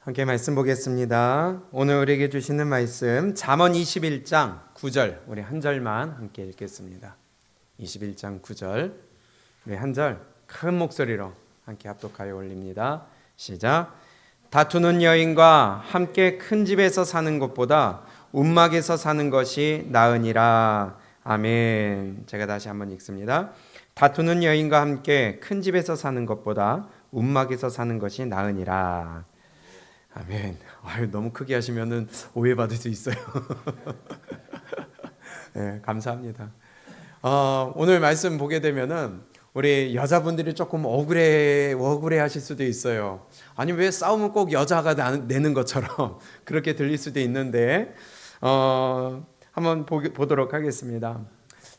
함께 말씀 보겠습니다. 오늘 우리에게 주시는 말씀 잠언 21장 9절 우리 한 절만 함께 읽겠습니다. 21장 9절 우리 한 절 큰 목소리로 함께 합독하여 올립니다. 시작. 다투는 여인과 함께 큰 집에서 사는 것보다 움막에서 사는 것이 나으니라. 아멘. 제가 다시 한번 읽습니다. 다투는 여인과 함께 큰 집에서 사는 것보다 움막에서 사는 것이 나으니라. 아멘. 너무 크게 하시면은 오해받을 수 있어요. 네, 감사합니다. 오늘 말씀 보게 되면은 우리 여자분들이 조금 억울해 하실 수도 있어요. 아니 왜 싸움은 꼭 여자가 내는 것처럼 그렇게 들릴 수도 있는데 한번 보도록 하겠습니다.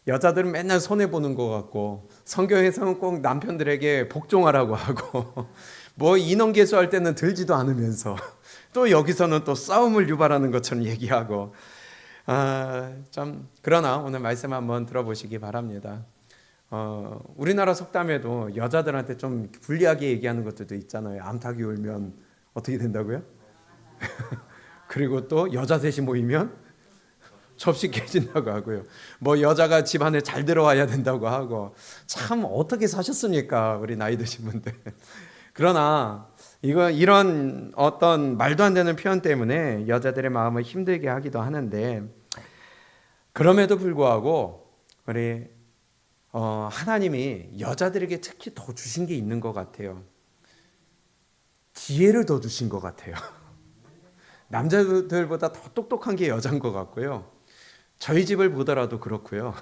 여자들은 맨날 손해 보는 것 같고 성경에서는 꼭 남편들에게 복종하라고 하고 뭐 인원계수할 때는 들지도 않으면서 또 여기서는 또 싸움을 유발하는 것처럼 얘기하고 그러나 오늘 말씀 한번 들어보시기 바랍니다. 우리나라 속담에도 여자들한테 좀 불리하게 얘기하는 것들도 있잖아요. 암탉이 울면 어떻게 된다고요? 그리고 또 여자 셋이 모이면 접시 깨진다고 하고요. 뭐 여자가 집안에 잘 들어와야 된다고 하고 참 어떻게 사셨습니까? 우리 나이 드신 분들. 그러나 이런 어떤 말도 안 되는 표현 때문에 여자들의 마음을 힘들게 하기도 하는데 그럼에도 불구하고 우리 하나님이 여자들에게 특히 더 주신 게 있는 것 같아요. 지혜를 더 주신 것 같아요. 남자들보다 더 똑똑한 게 여자인 것 같고요. 저희 집을 보더라도 그렇고요.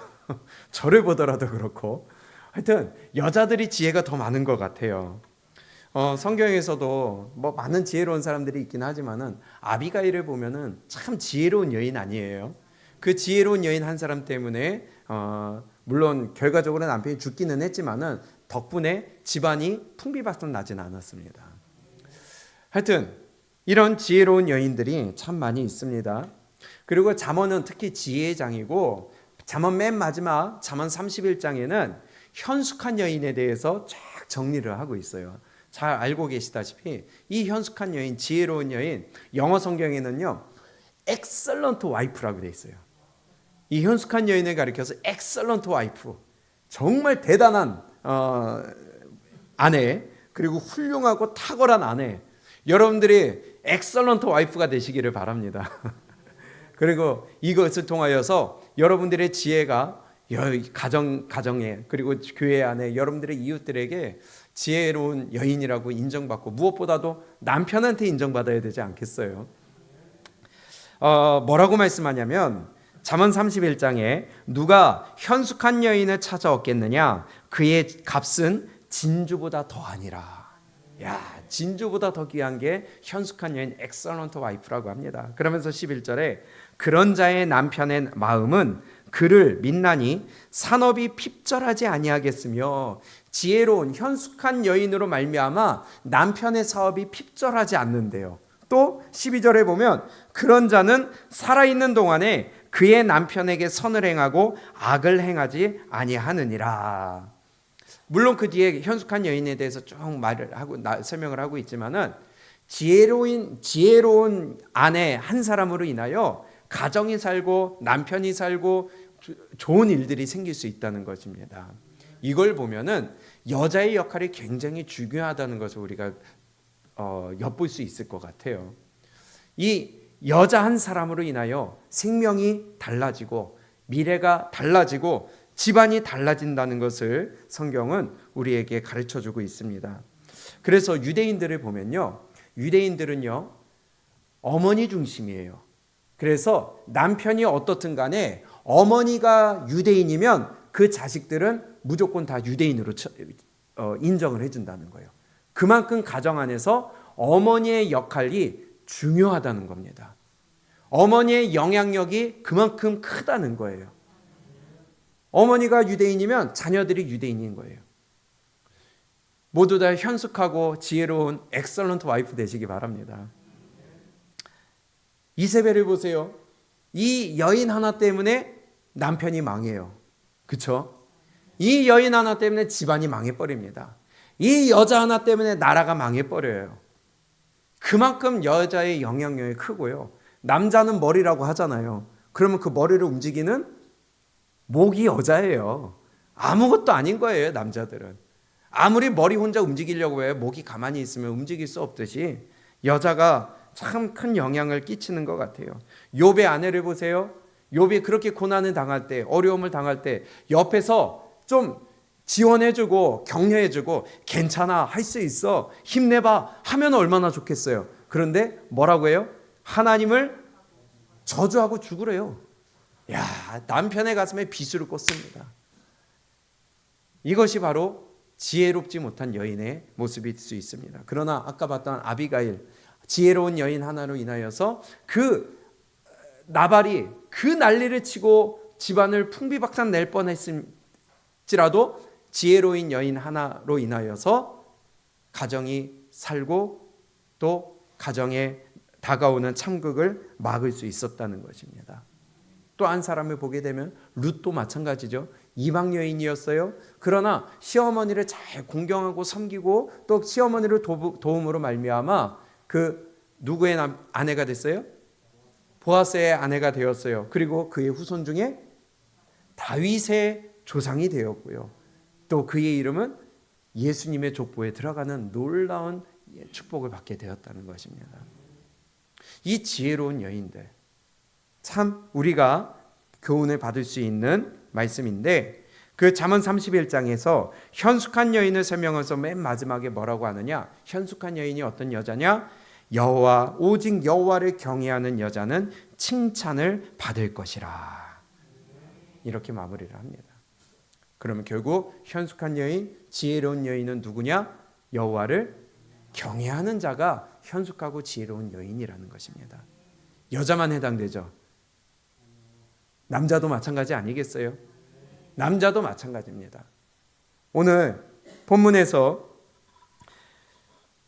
저를 보더라도 그렇고 하여튼 여자들이 지혜가 더 많은 것 같아요. 성경에서도 뭐 많은 지혜로운 사람들이 있긴 하지만은 아비가일을 보면은 참 지혜로운 여인 아니에요. 그 지혜로운 여인 한 사람 때문에 물론 결과적으로 남편이 죽기는 했지만은 덕분에 집안이 풍비박산 나지는 않았습니다. 하여튼 이런 지혜로운 여인들이 참 많이 있습니다. 그리고 잠언은 특히 지혜의 장이고 잠언 맨 마지막 잠언 31장에는 현숙한 여인에 대해서 쫙 정리를 하고 있어요. 잘 알고 계시다시피 이 현숙한 여인, 지혜로운 여인, 영어 성경에는요 excellent wife라고 되어 있어요. 이 현숙한 여인을 가리켜서 excellent wife, 정말 대단한 아내, 그리고 훌륭하고 탁월한 아내, 여러분들이 excellent wife가 되시기를 바랍니다. 그리고 이것을 통하여서 여러분들의 지혜가 가정에 그리고 교회 안에 여러분들의 이웃들에게 지혜로운 여인이라고 인정받고 무엇보다도 남편한테 인정받아야 되지 않겠어요? 뭐라고 말씀하냐면 잠언 31장에 누가 현숙한 여인을 찾아왔겠느냐? 그의 값은 진주보다 더하니라. 야, 진주보다 더 귀한 게 현숙한 여인 엑셀런트 와이프라고 합니다. 그러면서 11절에 그런 자의 남편의 마음은 그를 믿나니 산업이 핍절하지 아니하겠으며 지혜로운 현숙한 여인으로 말미암아 남편의 사업이 핍절하지 않는데요. 또 12절에 보면 그런 자는 살아있는 동안에 그의 남편에게 선을 행하고 악을 행하지 아니하느니라. 물론 그 뒤에 현숙한 여인에 대해서 쭉 설명을 하고 있지만은 지혜로운 아내 한 사람으로 인하여 가정이 살고 남편이 살고 좋은 일들이 생길 수 있다는 것입니다. 이걸 보면은 여자의 역할이 굉장히 중요하다는 것을 우리가 엿볼 수 있을 것 같아요. 이 여자 한 사람으로 인하여 생명이 달라지고 미래가 달라지고 집안이 달라진다는 것을 성경은 우리에게 가르쳐주고 있습니다. 그래서 유대인들을 보면요, 유대인들은요 어머니 중심이에요. 그래서 남편이 어떻든 간에 어머니가 유대인이면 그 자식들은 무조건 다 유대인으로 인정을 해준다는 거예요. 그만큼 가정 안에서 어머니의 역할이 중요하다는 겁니다. 어머니의 영향력이 그만큼 크다는 거예요. 어머니가 유대인이면 자녀들이 유대인인 거예요. 모두 다 현숙하고 지혜로운 엑셀런트 와이프 되시기 바랍니다. 이세벨을 보세요. 이 여인 하나 때문에 남편이 망해요. 그렇죠? 이 여인 하나 때문에 집안이 망해버립니다. 이 여자 하나 때문에 나라가 망해버려요. 그만큼 여자의 영향력이 크고요. 남자는 머리라고 하잖아요. 그러면 그 머리를 움직이는 목이 여자예요. 아무것도 아닌 거예요, 남자들은. 아무리 머리 혼자 움직이려고 해요. 목이 가만히 있으면 움직일 수 없듯이 여자가 참 큰 영향을 끼치는 것 같아요. 욥의 아내를 보세요. 욥이 그렇게 고난을 당할 때, 어려움을 당할 때 옆에서 좀 지원해주고 격려해주고 괜찮아, 할 수 있어, 힘내봐 하면 얼마나 좋겠어요. 그런데 뭐라고 해요? 하나님을 저주하고 죽으래요. 야, 남편의 가슴에 비수를 꽂습니다. 이것이 바로 지혜롭지 못한 여인의 모습일 수 있습니다. 그러나 아까 봤던 아비가일, 지혜로운 여인 하나로 인하여서 그 나발이 그 난리를 치고 집안을 풍비박산 낼 뻔했을지라도 지혜로운 여인 하나로 인하여서 가정이 살고 또 가정에 다가오는 참극을 막을 수 있었다는 것입니다. 또 한 사람을 보게 되면 룻도 마찬가지죠. 이방 여인이었어요. 그러나 시어머니를 잘 공경하고 섬기고 또 시어머니를 도움으로 말미암아 그 누구의 아내가 됐어요? 보아스의 아내가 되었어요. 그리고 그의 후손 중에 다윗의 조상이 되었고요. 또 그의 이름은 예수님의 족보에 들어가는 놀라운 축복을 받게 되었다는 것입니다. 이 지혜로운 여인들, 참 우리가 교훈을 받을 수 있는 말씀인데, 그 잠언 31장에서 현숙한 여인을 설명해서 맨 마지막에 뭐라고 하느냐? 현숙한 여인이 어떤 여자냐? 여호와, 오직 여호와를 경외하는 여자는 칭찬을 받을 것이라. 이렇게 마무리를 합니다. 그러면 결국 현숙한 여인, 지혜로운 여인은 누구냐? 여호와를 경외하는 자가 현숙하고 지혜로운 여인이라는 것입니다. 여자만 해당되죠. 남자도 마찬가지 아니겠어요? 남자도 마찬가지입니다. 오늘 본문에서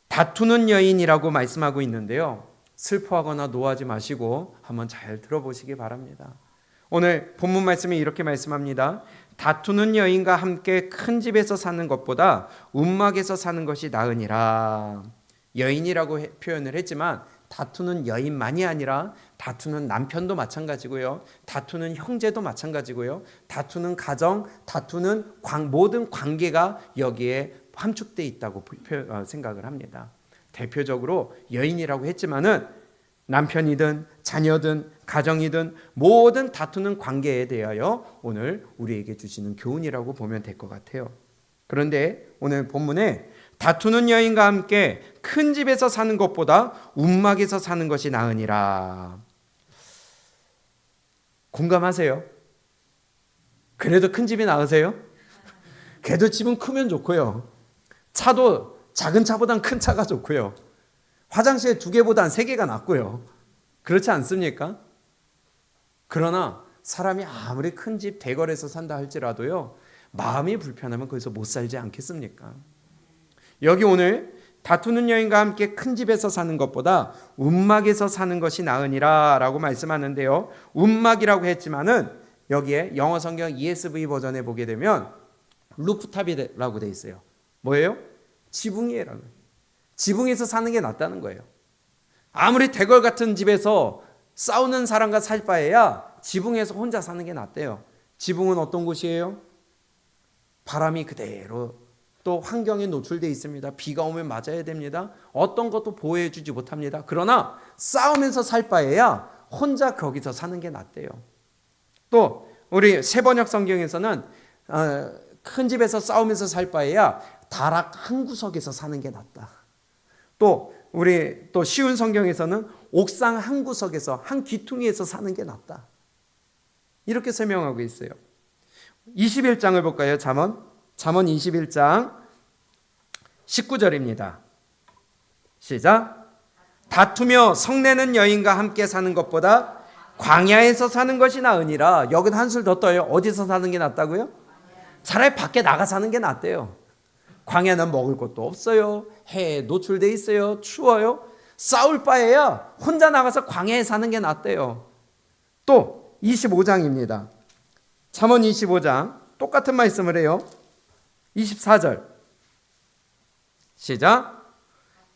다투는 여인이라고 말씀하고 있는데요. 슬퍼하거나 노하지 마시고 한번 잘 들어보시기 바랍니다. 오늘 본문 말씀이 이렇게 말씀합니다. 다투는 여인과 함께 큰 집에서 사는 것보다 움막에서 사는 것이 나으니라. 여인이라고 표현을 했지만 다투는 여인만이 아니라 다투는 남편도 마찬가지고요. 다투는 형제도 마찬가지고요. 다투는 가정, 다투는 모든 관계가 여기에 함축되어 있다고 생각을 합니다. 대표적으로 여인이라고 했지만은 남편이든 자녀든 가정이든 모든 다투는 관계에 대하여 오늘 우리에게 주시는 교훈이라고 보면 될 것 같아요. 그런데 오늘 본문에 다투는 여인과 함께 큰 집에서 사는 것보다 움막에서 사는 것이 나으니라. 공감하세요? 그래도 큰 집이 나으세요? 그래도 집은 크면 좋고요. 차도 작은 차보단 큰 차가 좋고요. 화장실 2개보단 3개가 낫고요. 그렇지 않습니까? 그러나 사람이 아무리 큰 집 대궐에서 산다 할지라도요, 마음이 불편하면 거기서 못 살지 않겠습니까? 여기 오늘 다투는 여인과 함께 큰 집에서 사는 것보다 움막에서 사는 것이 나으니라 라고 말씀하는데요. 움막이라고 했지만은 여기에 영어 성경 ESV 버전에 보게 되면 루프탑이라고 돼 있어요. 뭐예요? 지붕이에요. 지붕에서 사는 게 낫다는 거예요. 아무리 대궐 같은 집에서 싸우는 사람과 살 바에야 지붕에서 혼자 사는 게 낫대요. 지붕은 어떤 곳이에요? 바람이 그대로 또 환경에 노출되어 있습니다. 비가 오면 맞아야 됩니다. 어떤 것도 보호해 주지 못합니다. 그러나 싸우면서 살 바에야 혼자 거기서 사는 게 낫대요. 또 우리 세번역 성경에서는 큰 집에서 싸우면서 살 바에야 다락 한 구석에서 사는 게 낫다. 또 우리 또 쉬운 성경에서는 옥상 한 구석에서 한 귀퉁이에서 사는 게 낫다. 이렇게 설명하고 있어요. 21장을 볼까요? 잠언 21장 19절입니다. 시작. 다투며 성내는 여인과 함께 사는 것보다 광야에서 사는 것이 나으니라. 여기는 한술 더 떠요. 어디서 사는 게 낫다고요? 차라리 밖에 나가 사는 게 낫대요. 광야는 먹을 것도 없어요. 해에 노출돼 있어요. 추워요. 싸울 바에야 혼자 나가서 광야에 사는 게 낫대요. 또 25장입니다. 잠언 25장 똑같은 말씀을 해요. 24절 시작.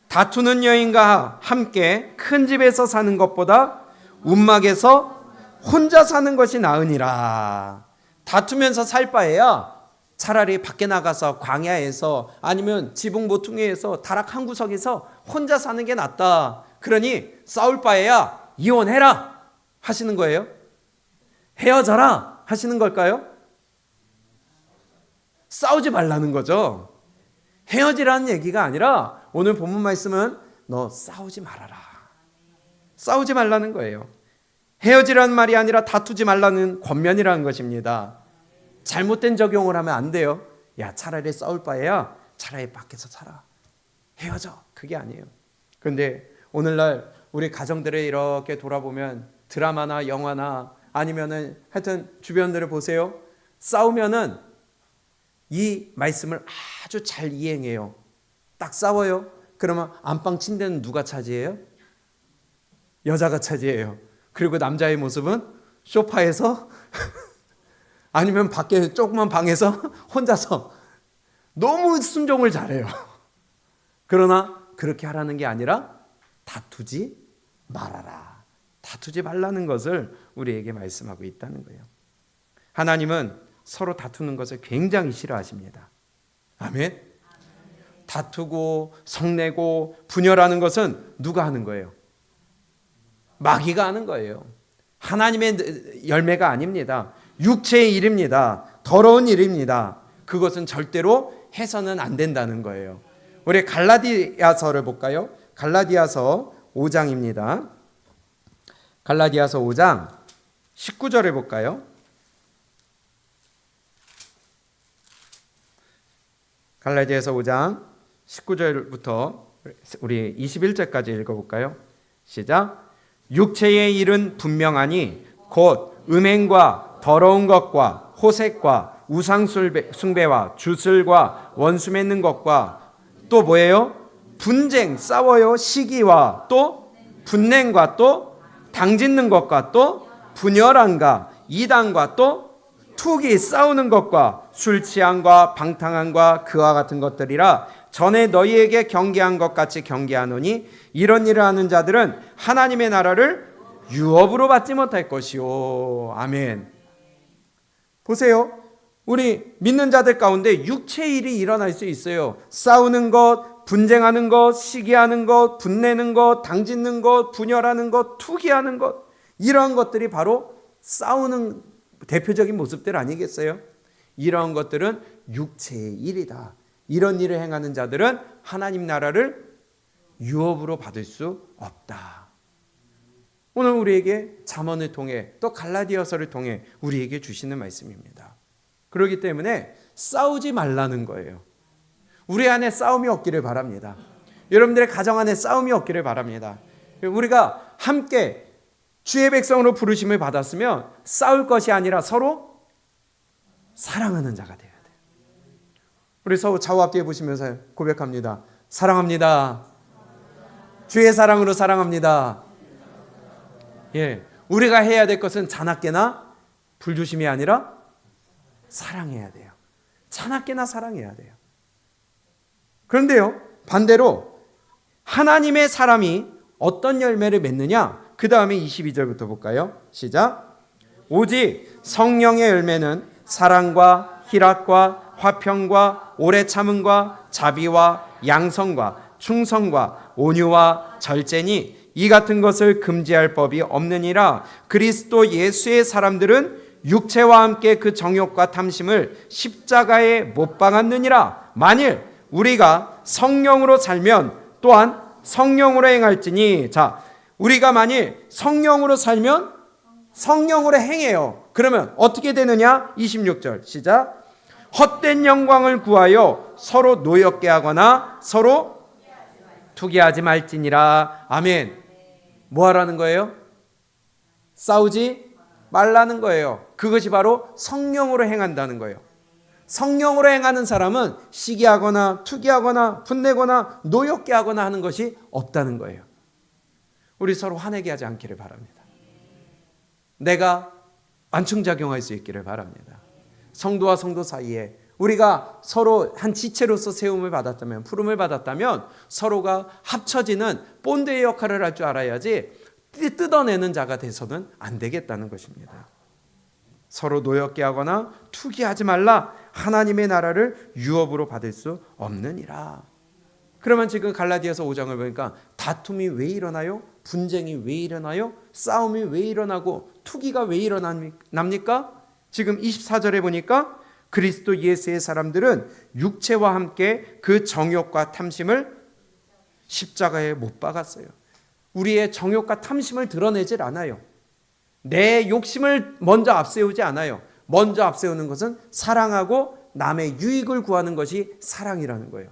다투는 여인과 함께 큰 집에서 사는 것보다 움막에서 혼자 사는 것이 나으니라. 다투면서 살 바에야 차라리 밖에 나가서 광야에서 아니면 지붕 모퉁이에서 다락 한 구석에서 혼자 사는 게 낫다. 그러니 싸울 바에야 이혼해라 하시는 거예요? 헤어져라 하시는 걸까요? 싸우지 말라는 거죠. 헤어지라는 얘기가 아니라 오늘 본문 말씀은 너 싸우지 말아라. 싸우지 말라는 거예요. 헤어지라는 말이 아니라 다투지 말라는 권면이라는 것입니다. 잘못된 적용을 하면 안 돼요. 야, 차라리 싸울 바에야 차라리 밖에서 살아. 헤어져. 그게 아니에요. 그런데 오늘날 우리 가정들을 이렇게 돌아보면 드라마나 영화나 아니면은 하여튼 주변들을 보세요. 싸우면은 이 말씀을 아주 잘 이행해요. 딱 싸워요. 그러면 안방 침대는 누가 차지해요? 여자가 차지해요. 그리고 남자의 모습은 소파에서 아니면 밖에 조그만 방에서 혼자서 너무 순종을 잘해요. 그러나 그렇게 하라는 게 아니라 다투지 말아라. 다투지 말라는 것을 우리에게 말씀하고 있다는 거예요. 하나님은 서로 다투는 것을 굉장히 싫어하십니다. 아멘. 다투고 성내고 분열하는 것은 누가 하는 거예요? 마귀가 하는 거예요. 하나님의 열매가 아닙니다. 육체의 일입니다. 더러운 일입니다. 그것은 절대로 해서는 안 된다는 거예요. 우리 갈라디아서를 볼까요? 갈라디아서 5장입니다. 갈라디아서 5장 19절을 볼까요? 갈라디아서 5장 19절부터 우리 21절까지 읽어볼까요? 시작. 육체의 일은 분명하니 곧 음행과 더러운 것과 호색과 우상숭배와 주술과 원수 맺는 것과 또 뭐예요? 분쟁, 싸워요. 시기와 또 분냉과 또 당짓는 것과 또 분열함과 이단과 또 투기, 싸우는 것과 술 취함과 방탕함과 그와 같은 것들이라. 전에 너희에게 경계한 것 같이 경계하노니 이런 일을 하는 자들은 하나님의 나라를 유업으로 받지 못할 것이요. 아멘. 보세요. 우리 믿는 자들 가운데 육체의 일이 일어날 수 있어요. 싸우는 것, 분쟁하는 것, 시기하는 것, 분내는 것, 당짓는 것, 분열하는 것, 투기하는 것, 이러한 것들이 바로 싸우는 대표적인 모습들 아니겠어요? 이러한 것들은 육체의 일이다. 이런 일을 행하는 자들은 하나님 나라를 유업으로 받을 수 없다. 오늘 우리에게 잠언을 통해 또 갈라디아서를 통해 우리에게 주시는 말씀입니다. 그렇기 때문에 싸우지 말라는 거예요. 우리 안에 싸움이 없기를 바랍니다. 여러분들의 가정 안에 싸움이 없기를 바랍니다. 우리가 함께 주의 백성으로 부르심을 받았으면 싸울 것이 아니라 서로 사랑하는 자가 돼야 돼요. 우리 서로 좌우 앞뒤에 보시면서 고백합니다. 사랑합니다. 주의 사랑으로 사랑합니다. 예, 우리가 해야 될 것은 자나깨나 불조심이 아니라 사랑해야 돼요. 자나깨나 사랑해야 돼요. 그런데요, 반대로 하나님의 사람이 어떤 열매를 맺느냐? 그 다음에 22절부터 볼까요? 시작. 오직 성령의 열매는 사랑과 희락과 화평과 오래 참음과 자비와 양성과 충성과 온유와 절제니 이 같은 것을 금지할 법이 없느니라. 그리스도 예수의 사람들은 육체와 함께 그 정욕과 탐심을 십자가에 못 박았느니라. 만일 우리가 성령으로 살면 또한 성령으로 행할지니. 자, 우리가 만일 성령으로 살면 성령으로 행해요. 그러면 어떻게 되느냐? 26절 시작. 헛된 영광을 구하여 서로 노엽게 하거나 서로 투기하지 말지니라. 아멘. 뭐 하라는 거예요? 싸우지 말라는 거예요. 그것이 바로 성령으로 행한다는 거예요. 성령으로 행하는 사람은 시기하거나 투기하거나 분내거나 노엽게 하거나 하는 것이 없다는 거예요. 우리 서로 화내게 하지 않기를 바랍니다. 내가 완충작용할 수 있기를 바랍니다. 성도와 성도 사이에 우리가 서로 한 지체로서 세움을 받았다면, 부름을 받았다면 서로가 합쳐지는 본드의 역할을 할 줄 알아야지 뜯어내는 자가 돼서는 안 되겠다는 것입니다. 서로 노엽게 하거나 투기하지 말라. 하나님의 나라를 유업으로 받을 수 없느니라. 그러면 지금 갈라디아서 5장을 보니까 다툼이 왜 일어나요? 분쟁이 왜 일어나요? 싸움이 왜 일어나고 투기가 왜 일어납니까? 지금 24절에 보니까 그리스도 예수의 사람들은 육체와 함께 그 정욕과 탐심을 십자가에 못 박았어요. 우리의 정욕과 탐심을 드러내질 않아요. 내 욕심을 먼저 앞세우지 않아요. 먼저 앞세우는 것은 사랑하고 남의 유익을 구하는 것이 사랑이라는 거예요.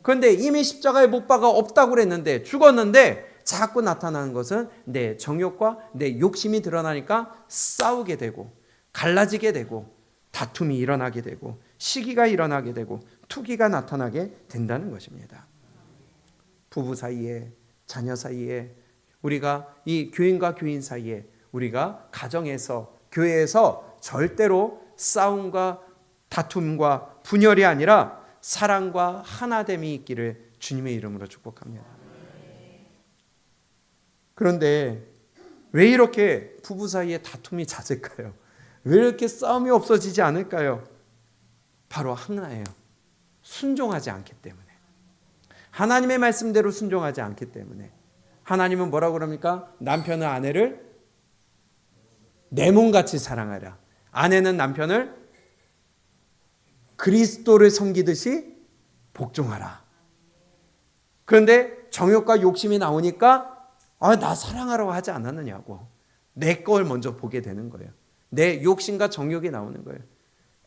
그런데 이미 십자가에 못 박아 없다고 그랬는데, 죽었는데 자꾸 나타나는 것은 내 정욕과 내 욕심이 드러나니까 싸우게 되고 갈라지게 되고 다툼이 일어나게 되고 시기가 일어나게 되고 투기가 나타나게 된다는 것입니다. 부부 사이에, 자녀 사이에, 우리가 이 교인과 교인 사이에, 우리가 가정에서, 교회에서 절대로 싸움과 다툼과 분열이 아니라 사랑과 하나됨이 있기를 주님의 이름으로 축복합니다. 그런데 왜 이렇게 부부 사이에 다툼이 잦을까요? 왜 이렇게 싸움이 없어지지 않을까요? 바로 하나예요. 순종하지 않기 때문에. 하나님의 말씀대로 순종하지 않기 때문에. 하나님은 뭐라고 그럽니까? 남편은 아내를 내 몸같이 사랑하라. 아내는 남편을 그리스도를 섬기듯이 복종하라. 그런데 정욕과 욕심이 나오니까 나 사랑하라고 하지 않았느냐고. 내 걸 먼저 보게 되는 거예요. 내 욕심과 정욕이 나오는 거예요.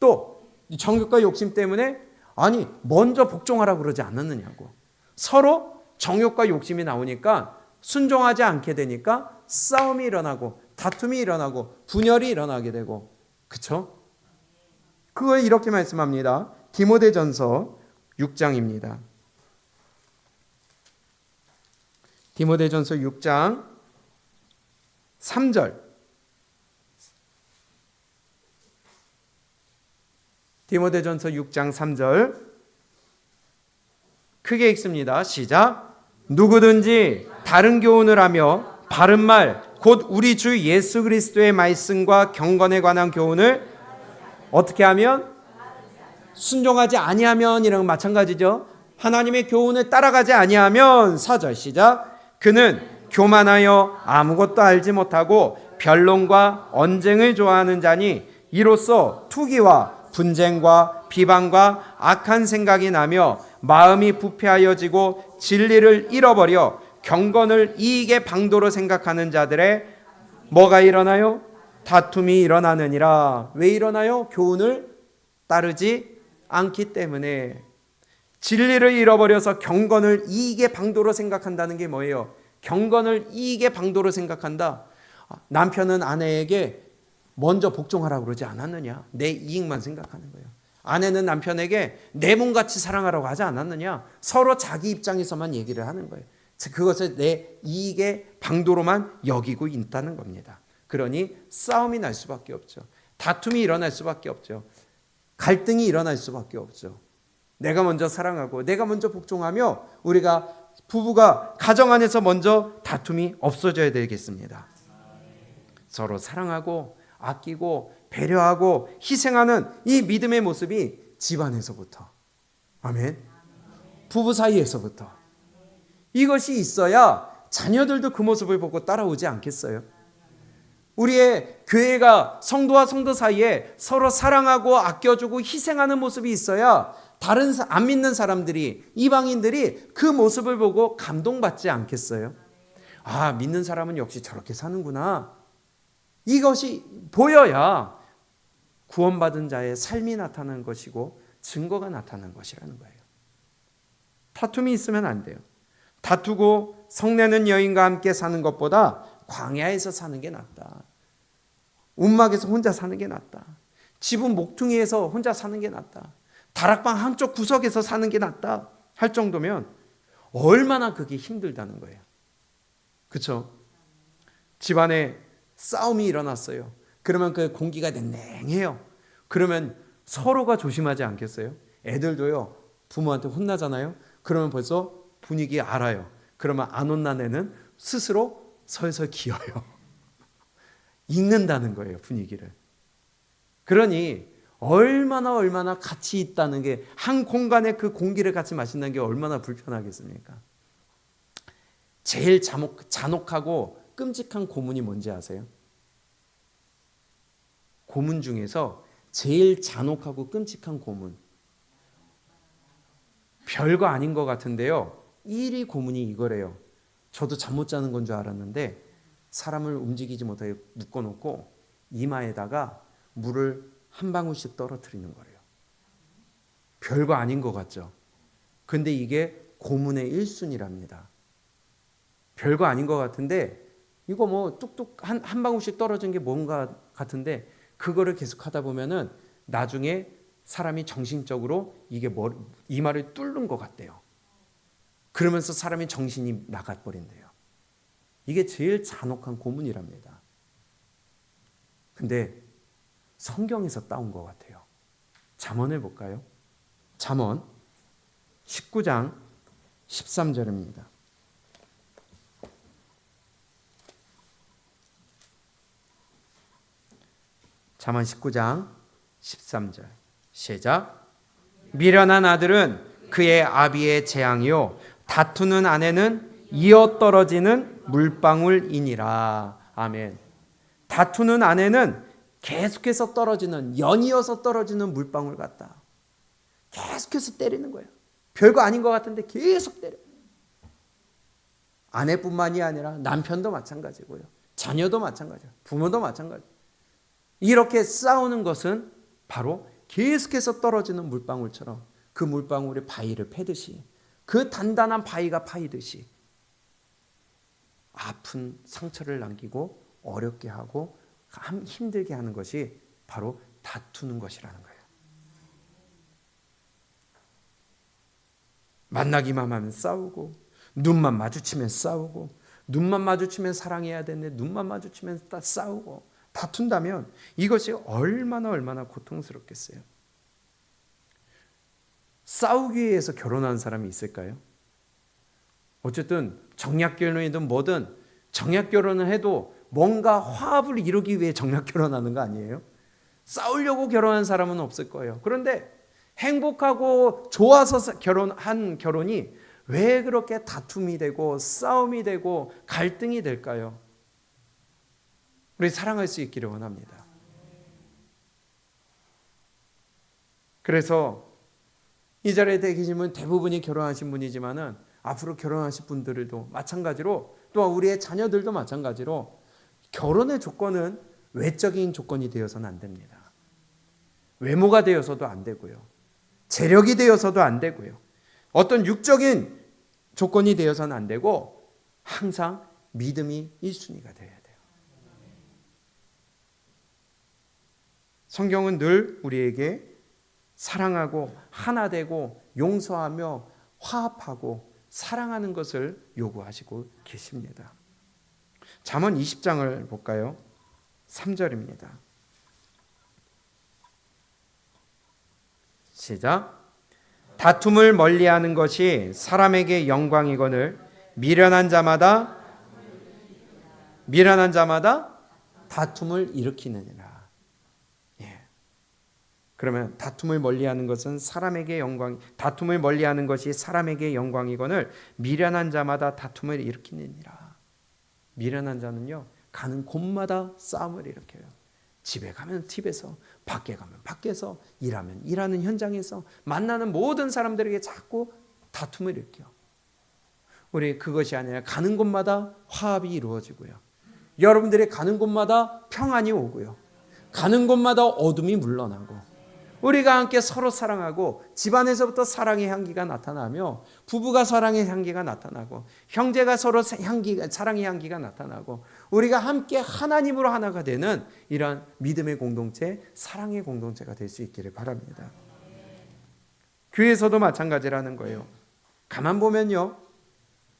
또 정욕과 욕심 때문에 먼저 복종하라고 그러지 않았느냐고. 서로 정욕과 욕심이 나오니까 순종하지 않게 되니까 싸움이 일어나고 다툼이 일어나고 분열이 일어나게 되고, 그렇죠? 그걸 이렇게 말씀합니다. 디모데전서 6장입니다. 디모데전서 6장 3절. 디모데전서 6장 3절 크게 읽습니다. 시작. 누구든지 다른 교훈을 하며 바른 말 곧 우리 주 예수 그리스도의 말씀과 경건에 관한 교훈을 어떻게 하면? 순종하지 아니하면 이랑 마찬가지죠. 하나님의 교훈을 따라가지 아니하면 4절 시작. 그는 교만하여 아무것도 알지 못하고 변론과 언쟁을 좋아하는 자니 이로써 투기와 분쟁과 비방과 악한 생각이 나며 마음이 부패하여지고 진리를 잃어버려 경건을 이익의 방도로 생각하는 자들의 뭐가 일어나요? 다툼이 일어나느니라. 왜 일어나요? 교훈을 따르지 않기 때문에. 진리를 잃어버려서 경건을 이익의 방도로 생각한다는 게 뭐예요? 경건을 이익의 방도로 생각한다. 남편은 아내에게 먼저 복종하라고 그러지 않았느냐? 내 이익만 생각하는 거예요. 아내는 남편에게 내 몸같이 사랑하라고 하지 않았느냐? 서로 자기 입장에서만 얘기를 하는 거예요. 그것을 내 이익의 방도로만 여기고 있다는 겁니다. 그러니 싸움이 날 수밖에 없죠. 다툼이 일어날 수밖에 없죠. 갈등이 일어날 수밖에 없죠. 내가 먼저 사랑하고 내가 먼저 복종하며 우리가 부부가 가정 안에서 먼저 다툼이 없어져야 되겠습니다. 서로 사랑하고 아끼고 배려하고 희생하는 이 믿음의 모습이 집안에서부터, 아멘, 부부 사이에서부터 이것이 있어야 자녀들도 그 모습을 보고 따라오지 않겠어요? 우리의 교회가 성도와 성도 사이에 서로 사랑하고 아껴주고 희생하는 모습이 있어야 다른 안 믿는 사람들이, 이방인들이 그 모습을 보고 감동받지 않겠어요? 믿는 사람은 역시 저렇게 사는구나. 이것이 보여야 구원받은 자의 삶이 나타나는 것이고 증거가 나타나는 것이라는 거예요. 다툼이 있으면 안 돼요. 다투고 성내는 여인과 함께 사는 것보다 광야에서 사는 게 낫다. 움막에서 혼자 사는 게 낫다. 집은 목퉁이에서 혼자 사는 게 낫다. 다락방 한쪽 구석에서 사는 게 낫다 할 정도면 얼마나 그게 힘들다는 거예요. 그렇죠? 집안에 싸움이 일어났어요. 그러면 그 공기가 냉랭해요. 그러면 서로가 조심하지 않겠어요? 애들도요, 부모한테 혼나잖아요. 그러면 벌써 분위기 알아요. 그러면 안 혼난 애는 스스로 설설 기어요. 읽는다는 거예요, 분위기를. 그러니 얼마나 같이 있다는 게, 한 공간에 그 공기를 같이 마신다는 게 얼마나 불편하겠습니까? 제일 잔혹하고 끔찍한 고문이 뭔지 아세요? 고문 중에서 제일 잔혹하고 끔찍한 고문, 별거 아닌 것 같은데요, 1위 고문이 이거래요. 저도 잠 못 자는 건 줄 알았는데 사람을 움직이지 못하게 묶어놓고 이마에다가 물을 한 방울씩 떨어뜨리는 거래요. 별거 아닌 것 같죠? 근데 이게 고문의 1순위랍니다. 별거 아닌 것 같은데 이거 뭐 뚝뚝 한 방울씩 떨어진 게 뭔가 같은데, 그거를 계속 하다 보면은 나중에 사람이 정신적으로 이게 이마를 뚫는 것 같대요. 그러면서 사람이 정신이 나가버린대요. 이게 제일 잔혹한 고문이랍니다. 근데 성경에서 따온 것 같아요. 잠언을 볼까요? 잠언 19장 13절입니다. 잠언 19장 13절 시작. 미련한 아들은 그의 아비의 재앙이요 다투는 아내는 이어 떨어지는 물방울이니라. 아멘. 다투는 아내는 계속해서 떨어지는, 연이어서 떨어지는 물방울 같다. 계속해서 때리는 거예요. 별거 아닌 것 같은데 계속 때려. 아내뿐만이 아니라 남편도 마찬가지고요, 자녀도 마찬가지고, 부모도 마찬가지고. 이렇게 싸우는 것은 바로 계속해서 떨어지는 물방울처럼, 그 물방울이 바위를 패듯이, 그 단단한 바위가 파이듯이 아픈 상처를 남기고 어렵게 하고 힘들게 하는 것이 바로 다투는 것이라는 거예요. 만나기만 하면 싸우고, 눈만 마주치면 싸우고, 눈만 마주치면 사랑해야 되는데 눈만 마주치면 싸우고 다툰다면 이것이 얼마나 고통스럽겠어요. 싸우기 위해서 결혼한 사람이 있을까요? 어쨌든 정략결혼이든 뭐든 정략결혼을 해도 뭔가 화합을 이루기 위해 정략결혼하는 거 아니에요? 싸우려고 결혼한 사람은 없을 거예요. 그런데 행복하고 좋아서 결혼한 결혼이 왜 그렇게 다툼이 되고 싸움이 되고 갈등이 될까요? 우리 사랑할 수 있기를 원합니다. 그래서 이 자리에 계신 분 대부분이 결혼하신 분이지만은 앞으로 결혼하실 분들도 마찬가지로, 또 우리의 자녀들도 마찬가지로, 결혼의 조건은 외적인 조건이 되어서는 안 됩니다. 외모가 되어서도 안 되고요, 재력이 되어서도 안 되고요, 어떤 육적인 조건이 되어서는 안 되고, 항상 믿음이 1순위가 되어야 돼요. 성경은 늘 우리에게 사랑하고 하나 되고 용서하며 화합하고 사랑하는 것을 요구하시고 계십니다. 잠언 20장을 볼까요? 3절입니다. 시작. 다툼을 멀리하는 것이 사람에게 영광이거늘 미련한 자마다 다툼을 일으키느니라. 그러면 다툼을 멀리하는 것은 다툼을 멀리하는 것이 사람에게 영광이거늘 미련한 자마다 다툼을 일으키느니라. 미련한 자는요, 가는 곳마다 싸움을 일으켜요. 집에 가면 집에서, 밖에 가면 밖에서, 일하면 일하는 현장에서, 만나는 모든 사람들에게 자꾸 다툼을 일으켜. 우리 그것이 아니라 가는 곳마다 화합이 이루어지고요, 여러분들이 가는 곳마다 평안이 오고요, 가는 곳마다 어둠이 물러나고, 우리가 함께 서로 사랑하고 집안에서부터 사랑의 향기가 나타나며, 부부가 사랑의 향기가 나타나고, 형제가 서로 사랑의 향기가 나타나고, 우리가 함께 하나님으로 하나가 되는 이러한 믿음의 공동체, 사랑의 공동체가 될 수 있기를 바랍니다. 교회에서도 마찬가지라는 거예요. 가만 보면요,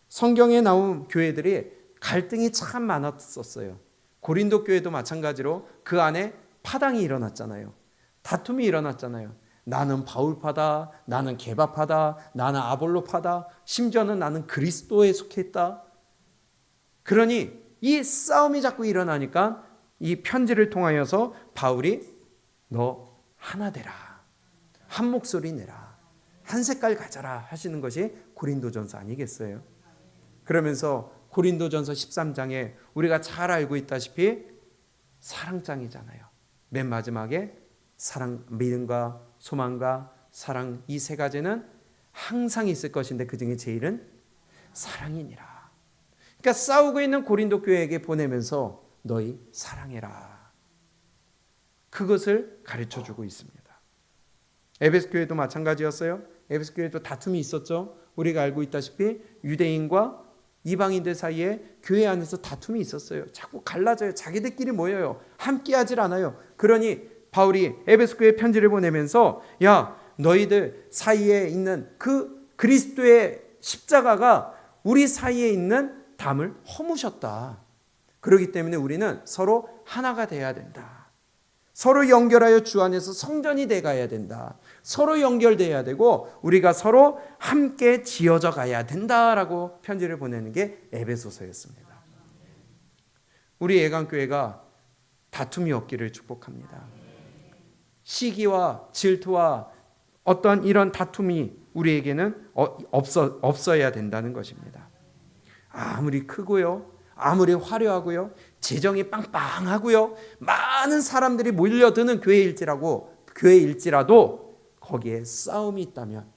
성경에 나온 교회들이 갈등이 참 많았었어요. 고린도 교회도 마찬가지로 그 안에 파당이 일어났잖아요. 다툼이 일어났잖아요. 나는 바울파다, 나는 게바파다, 나는 아볼로파다, 심지어는 나는 그리스도에 속했다. 그러니 이 싸움이 자꾸 일어나니까 이 편지를 통하여서 바울이 너 하나 되라, 한 목소리 내라, 한 색깔 가져라 하시는 것이 고린도전서 아니겠어요? 그러면서 고린도전서 13장에 우리가 잘 알고 있다시피 사랑장이잖아요. 맨 마지막에 사랑, 믿음과 소망과 사랑, 이 세 가지는 항상 있을 것인데 그 중에 제일은 사랑이니라. 그러니까 싸우고 있는 고린도 교회에게 보내면서 너희 사랑해라, 그것을 가르쳐주고 있습니다. 에베소 교회도 마찬가지였어요. 에베소 교회도 다툼이 있었죠. 우리가 알고 있다시피 유대인과 이방인들 사이에 교회 안에서 다툼이 있었어요. 자꾸 갈라져요. 자기들끼리 모여요. 함께하질 않아요. 그러니 바울이 에베소 교회에 편지를 보내면서 야, 너희들 사이에 있는 그 그리스도의 십자가가 우리 사이에 있는 담을 허무셨다. 그렇기 때문에 우리는 서로 하나가 돼야 된다. 서로 연결하여 주 안에서 성전이 돼가야 된다. 서로 연결돼야 되고 우리가 서로 함께 지어져 가야 된다라고 편지를 보내는 게 에베소서였습니다. 우리 예강교회가 다툼이 없기를 축복합니다. 시기와 질투와 어떤 이런 다툼이 우리에게는 없어야 된다는 것입니다. 아무리 크고요, 아무리 화려하고요, 재정이 빵빵하고요, 많은 사람들이 몰려드는 교회일지라도 거기에 싸움이 있다면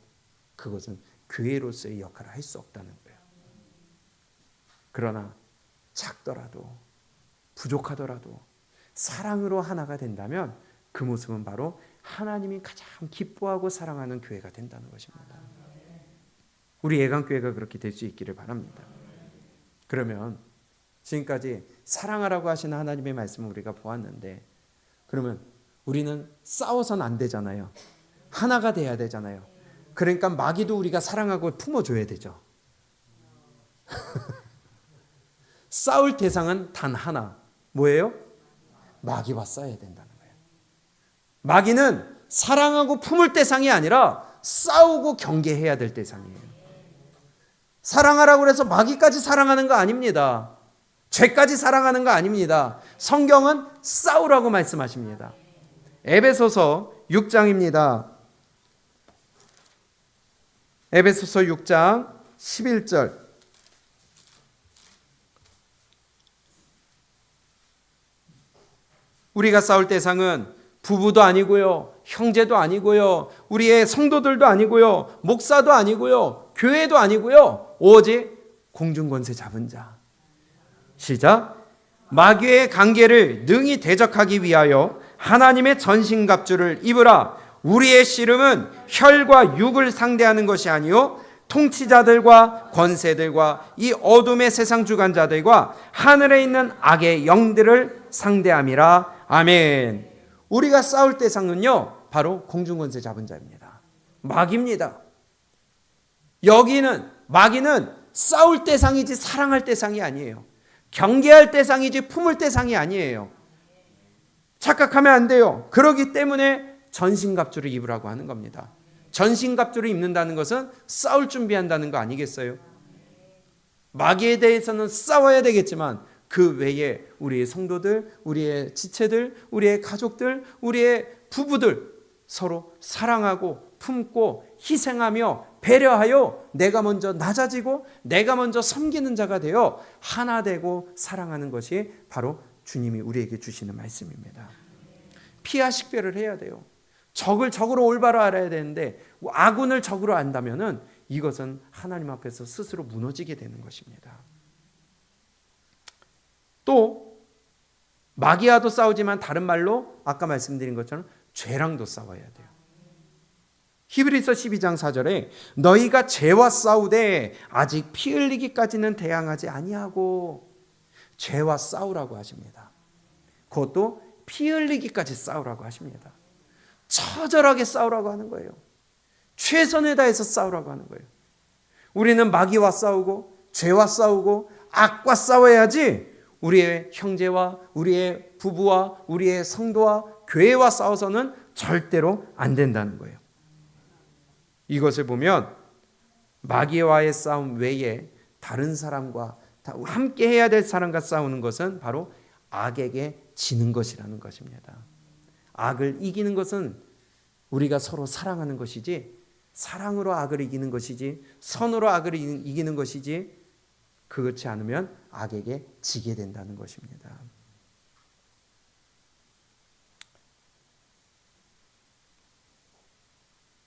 그것은 교회로서의 역할을 할 수 없다는 거예요. 그러나 작더라도 부족하더라도 사랑으로 하나가 된다면 그 모습은 바로 하나님이 가장 기뻐하고 사랑하는 교회가 된다는 것입니다. 우리 예강교회가 그렇게 될 수 있기를 바랍니다. 그러면 지금까지 사랑하라고 하시는 하나님의 말씀을 우리가 보았는데, 그러면 우리는 싸워서는 안 되잖아요. 하나가 돼야 되잖아요. 그러니까 마귀도 우리가 사랑하고 품어줘야 되죠. 싸울 대상은 단 하나. 뭐예요? 마귀와 싸워야 된다는 거예요. 마귀는 사랑하고 품을 대상이 아니라 싸우고 경계해야 될 대상이에요. 사랑하라고 해서 마귀까지 사랑하는 거 아닙니다. 죄까지 사랑하는 거 아닙니다. 성경은 싸우라고 말씀하십니다. 에베소서 6장입니다. 에베소서 6장 11절. 우리가 싸울 대상은 부부도 아니고요, 형제도 아니고요, 우리의 성도들도 아니고요, 목사도 아니고요, 교회도 아니고요, 오직 공중권세 잡은 자. 시작. 마귀의 관계를 능히 대적하기 위하여 하나님의 전신갑주를 입으라. 우리의 씨름은 혈과 육을 상대하는 것이 아니요 통치자들과 권세들과 이 어둠의 세상 주관자들과 하늘에 있는 악의 영들을 상대함이라. 아멘. 우리가 싸울 대상은요 바로 공중권세 잡은 자입니다. 마귀입니다. 여기는 마귀는 싸울 대상이지 사랑할 대상이 아니에요. 경계할 대상이지 품을 대상이 아니에요. 착각하면 안 돼요. 그렇기 때문에 전신갑주를 입으라고 하는 겁니다. 전신갑주를 입는다는 것은 싸울 준비한다는 거 아니겠어요? 마귀에 대해서는 싸워야 되겠지만 그 외에 우리의 성도들, 우리의 지체들, 우리의 가족들, 우리의 부부들 서로 사랑하고 품고 희생하며 배려하여 내가 먼저 낮아지고 내가 먼저 섬기는 자가 되어 하나 되고 사랑하는 것이 바로 주님이 우리에게 주시는 말씀입니다. 피하 식별을 해야 돼요. 적을 적으로 올바로 알아야 되는데 아군을 적으로 안다면은 이것은 하나님 앞에서 스스로 무너지게 되는 것입니다. 또 마귀와도 싸우지만 다른 말로 아까 말씀드린 것처럼 죄랑도 싸워야 돼요. 히브리서 12장 4절에 너희가 죄와 싸우되 아직 피 흘리기까지는 대항하지 아니하고, 죄와 싸우라고 하십니다. 그것도 피 흘리기까지 싸우라고 하십니다. 처절하게 싸우라고 하는 거예요. 최선을 다해서 싸우라고 하는 거예요. 우리는 마귀와 싸우고 죄와 싸우고 악과 싸워야지 우리의 형제와 우리의 부부와 우리의 성도와 교회와 싸워서는 절대로 안 된다는 거예요. 이것을 보면 마귀와의 싸움 외에 다른 사람과 함께 해야 될 사람과 싸우는 것은 바로 악에게 지는 것이라는 것입니다. 악을 이기는 것은 우리가 서로 사랑하는 것이지, 사랑으로 악을 이기는 것이지, 선으로 악을 이기는 것이지, 그렇지 않으면 악에게 지게 된다는 것입니다.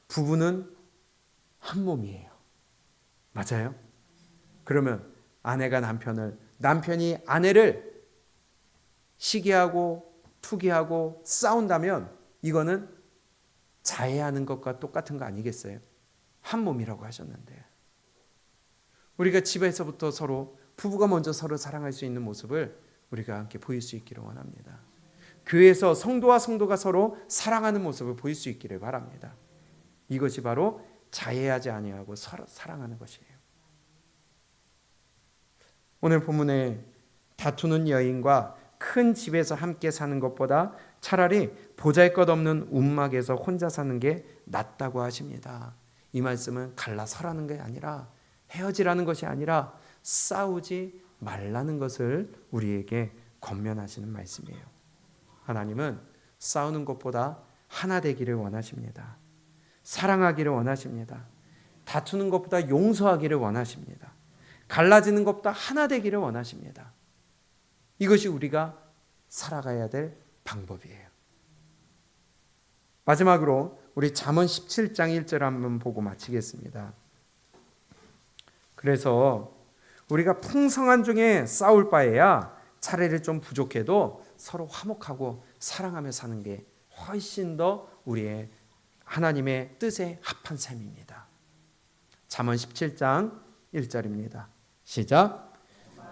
부부는 한 몸이에요. 맞아요? 그러면 아내가 남편을, 남편이 아내를 시기하고 투기하고 싸운다면 이거는 자해하는 것과 똑같은 거 아니겠어요? 한 몸이라고 하셨는데, 우리가 집에서부터 서로, 부부가 먼저 서로 사랑할 수 있는 모습을 우리가 함께 보일 수 있기를 원합니다. 교회에서 성도와 성도가 서로 사랑하는 모습을 보일 수 있기를 바랍니다. 이것이 바로 자해하지 아니하고 서로 사랑하는 것이에요. 오늘 본문에 다투는 여인과 큰 집에서 함께 사는 것보다 차라리 보잘것없는 움막에서 혼자 사는 게 낫다고 하십니다. 이 말씀은 갈라서라는 게 아니라, 헤어지라는 것이 아니라 싸우지 말라는 것을 우리에게 권면하시는 말씀이에요. 하나님은 싸우는 것보다 하나 되기를 원하십니다. 사랑하기를 원하십니다. 다투는 것보다 용서하기를 원하십니다. 갈라지는 것보다 하나 되기를 원하십니다. 이것이 우리가 살아가야 될 방법이에요. 마지막으로 우리 잠언 17장 1절 한번 보고 마치겠습니다. 그래서 우리가 풍성한 중에 싸울 바에야 차라리 좀 부족해도 서로 화목하고 사랑하며 사는 게 훨씬 더 우리의 하나님의 뜻에 합한 삶입니다. 잠언 17장 1절입니다. 시작.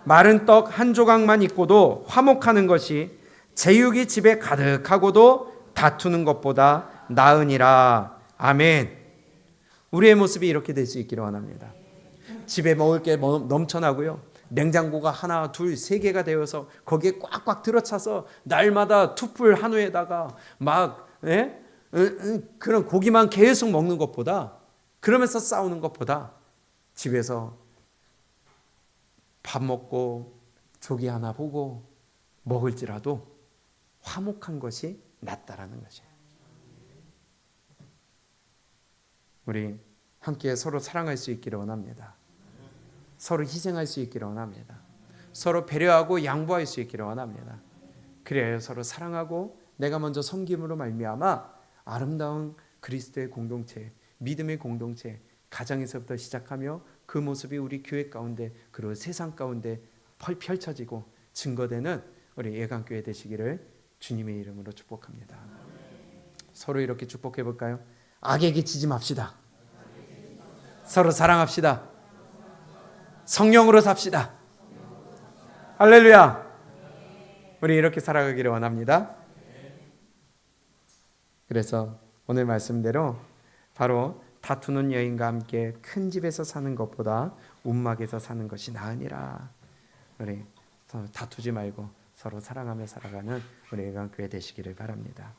마른 떡 한 조각만 있고도 화목하는 것이 제육이 집에 가득하고도 다투는 것보다 나으니라. 아멘. 우리의 모습이 이렇게 될 수 있기를 원합니다. 집에 먹을 게 넘쳐나고요, 냉장고가 하나, 둘, 세 개가 되어서 거기에 꽉꽉 들어차서 날마다 툭불 한우에다가 막 그런 고기만 계속 먹는 것보다, 그러면서 싸우는 것보다 집에서 밥 먹고 조기 하나 보고 먹을지라도 화목한 것이 낫다라는 것이에요. 우리 함께 서로 사랑할 수 있기를 원합니다. 서로 희생할 수 있기를 원합니다. 서로 배려하고 양보할 수 있기를 원합니다. 그래야 서로 사랑하고 내가 먼저 섬김으로 말미암아 아름다운 그리스도의 공동체, 믿음의 공동체, 가정에서부터 시작하며 그 모습이 우리 교회 가운데, 그리고 세상 가운데 펼쳐지고 증거되는 우리 예강교회 되시기를 주님의 이름으로 축복합니다. 서로 이렇게 축복해 볼까요? 악에게 지지 맙시다. 서로 사랑합시다. 성령으로 삽시다. 할렐루야. 우리 이렇게 살아가기를 원합니다. 그래서 오늘 말씀대로 바로 다투는 여인과 함께 큰 집에서 사는 것보다 움막에서 사는 것이 나으니라. 우리 다투지 말고 서로 사랑하며 살아가는 우리 예강교회 되시기를 바랍니다.